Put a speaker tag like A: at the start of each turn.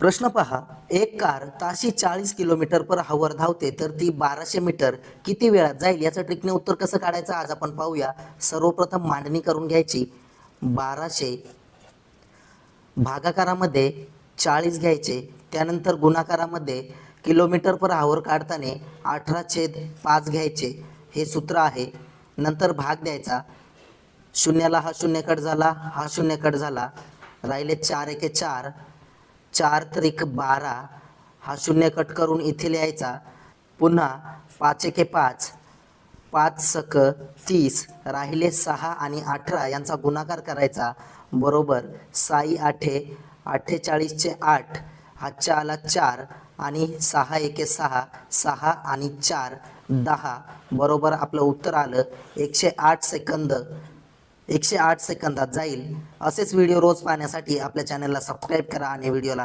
A: प्रश्न पहा, एक कार ताशी 40 किलोमीटर पर हवर धावते तर ती 1200 मीटर किती वेळात जाईल? याचं ट्रिकने उत्तर कसं काढायचं आज आपण पाहूया. सर्वप्रथम मांडणी करून घ्यायची. 1200 भागाकारामध्ये 40 घ्यायचे, त्यानंतर गुणाकारामध्ये किलोमीटर पर हवर काढताना 18/5 घ्यायचे, हे सूत्र आहे. नंतर भाग द्यायचा. शून्याला हा शून्य कट झाला, हा शून्य कट झाला, राहिले 4 एके 4, 4 त्रिक 12, हा शून्य कट करून इथे लिहायचा. पुन्हा 5 एके 5, 5 सक 30, राहिले 6 आणि 18 यांचा गुणाकार करायचा, बरोबर 6 आठे 48चे 8, हातच्या आला 4 आणि 6 एके 6, 6 आणि 4 10, बरोबर आपलं उत्तर आलं 108 सेकंद. 108 सेकंदात जाईल. असेच व्हिडिओ रोज पाहण्यासाठी आपल्या चॅनलला सबस्क्राईब करा आणि व्हिडिओला